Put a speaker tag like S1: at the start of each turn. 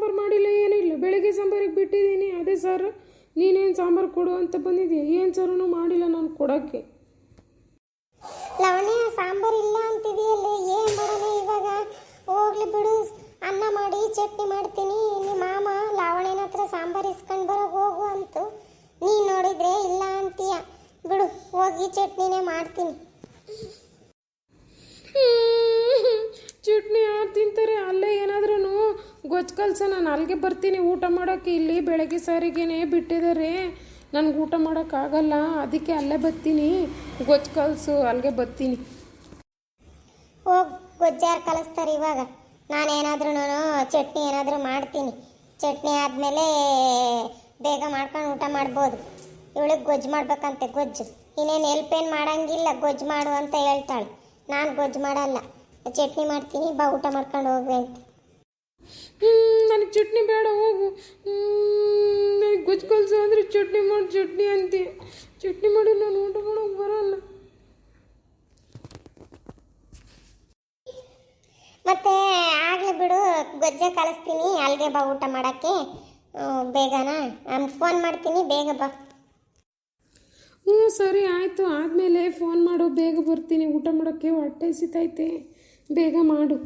S1: ಸಾಂಬಾರು ಮಾಡಿಲ್ಲ, ಏನಿಲ್ಲ. ಬೆಳಗ್ಗೆ ಸಾಂಬಾರಿಗೆ ಬಿಟ್ಟಿದ್ದೀನಿ, ಅದೇ ಸಾರು. ನೀನೇನು ಸಾಂಬಾರು ಕೊಡು ಅಂತ ಬಂದಿದ್ದೀಯ, ಏನು ಸಾರೂ ಮಾಡಿಲ್ಲ ನಾನು ಕೊಡೋಕ್ಕೆ.
S2: ಲವಣ್ಯ ಸಾಂಬಾರು ಇಲ್ಲ ಅಂತಿದೆಯಲ್ಲೇ, ಏನು ಮಾಡೋಣ ಇವಾಗ? ಹೋಗ್ಲಿ ಬಿಡು, ಅನ್ನ ಮಾಡಿ ಚಟ್ನಿ ಮಾಡ್ತೀನಿ. ನಿಮ್ಮ ಮಾಮ ಲಾವಣ್ಯನ ಹತ್ರ ಸಾಂಬಾರು ಇಸ್ಕೊಂಡು ಬರೋಕೆ ಹೋಗು ಅಂತು. ನೀನು ನೋಡಿದ್ರೆ ಇಲ್ಲ ಅಂತೀಯ. ಬಿಡು, ಹೋಗಿ ಚಟ್ನಿನೇ ಮಾಡ್ತೀನಿ.
S1: ಚಟ್ನಿ ಯಾರು ತಿಂತಾರೆ? ಅಲ್ಲೇ ಏನಾದ್ರೂ ಗೊಜ್ಜು ಕಲ್ಸ, ನಾನು ಅಲ್ಲಿಗೆ ಬರ್ತೀನಿ ಊಟ ಮಾಡೋಕ್ಕೆ. ಇಲ್ಲಿ ಬೆಳಗ್ಗೆ ಸಾರಿಗೇನೆ ಬಿಟ್ಟಿದ್ದಾರೆ, ನನಗೆ ಊಟ ಮಾಡೋಕ್ಕಾಗಲ್ಲ. ಅದಕ್ಕೆ ಅಲ್ಲೇ ಬರ್ತೀನಿ, ಗೊಜ್ಜು ಕಲಸು, ಅಲ್ಲಿಗೆ ಬರ್ತೀನಿ.
S2: ಹೋಗಿ ಗೊಜ್ಜಾರು ಕಲಿಸ್ತಾರೆ ಇವಾಗ. ನಾನೇನಾದ್ರೂ ಚಟ್ನಿ ಏನಾದರೂ ಮಾಡ್ತೀನಿ. ಚಟ್ನಿ ಆದಮೇಲೆ ಬೇಗ ಮಾಡ್ಕೊಂಡು ಊಟ ಮಾಡ್ಬೋದು. ಇವಳಿಗೆ ಗೊಜ್ಜು ಮಾಡ್ಬೇಕಂತೆ, ಗೊಜ್ಜು. ಇನ್ನೇನು ಹೆಲ್ಪೇನು ಮಾಡೋಂಗಿಲ್ಲ, ಗೊಜ್ಜು ಮಾಡು ಅಂತ ಹೇಳ್ತಾಳೆ. ನಾನು ಗೊಜ್ಜು ಮಾಡಲ್ಲ, ಚಟ್ನಿ ಮಾಡ್ತೀನಿ, ಬಾ ಊಟ ಮಾಡ್ಕೊಂಡು ಹೋಗ್ವಿ ಅಂತ.
S1: ನನಗೆ ಚಟ್ನಿ ಬೇಡ, ಹೋಗು. ನನಗೆ ಗೊಜ್ಜು ಕಲಸು ಅಂದರೆ ಚಟ್ನಿ ಮಾಡಿ ಚಟ್ನಿ ಅಂತೀಯ. ಚಟ್ನಿ ಮಾಡಿ ನಾನು ಊಟ ಮಾಡೋಕೆ ಬರೋಲ್ಲ.
S2: ಮತ್ತೆ ಆಗಲಿ ಬಿಡು, ಗೊಜ್ಜೆ ಕಳಿಸ್ತೀನಿ, ಅಲ್ಲಿಗೆ ಬಾ ಊಟ ಮಾಡೋಕ್ಕೆ. ಬೇಗನಾ ಫೋನ್ ಮಾಡ್ತೀನಿ, ಬೇಗ ಬಾ.
S1: ಹ್ಞೂ ಸರಿ ಆಯಿತು, ಆದಮೇಲೆ ಫೋನ್ ಮಾಡು, ಬೇಗ ಬರ್ತೀನಿ ಊಟ ಮಾಡೋಕ್ಕೆ. ಹೊಟ್ಟೆ ಹಸಿತೈತೆ, ಬೇಗ ಮಾಡು.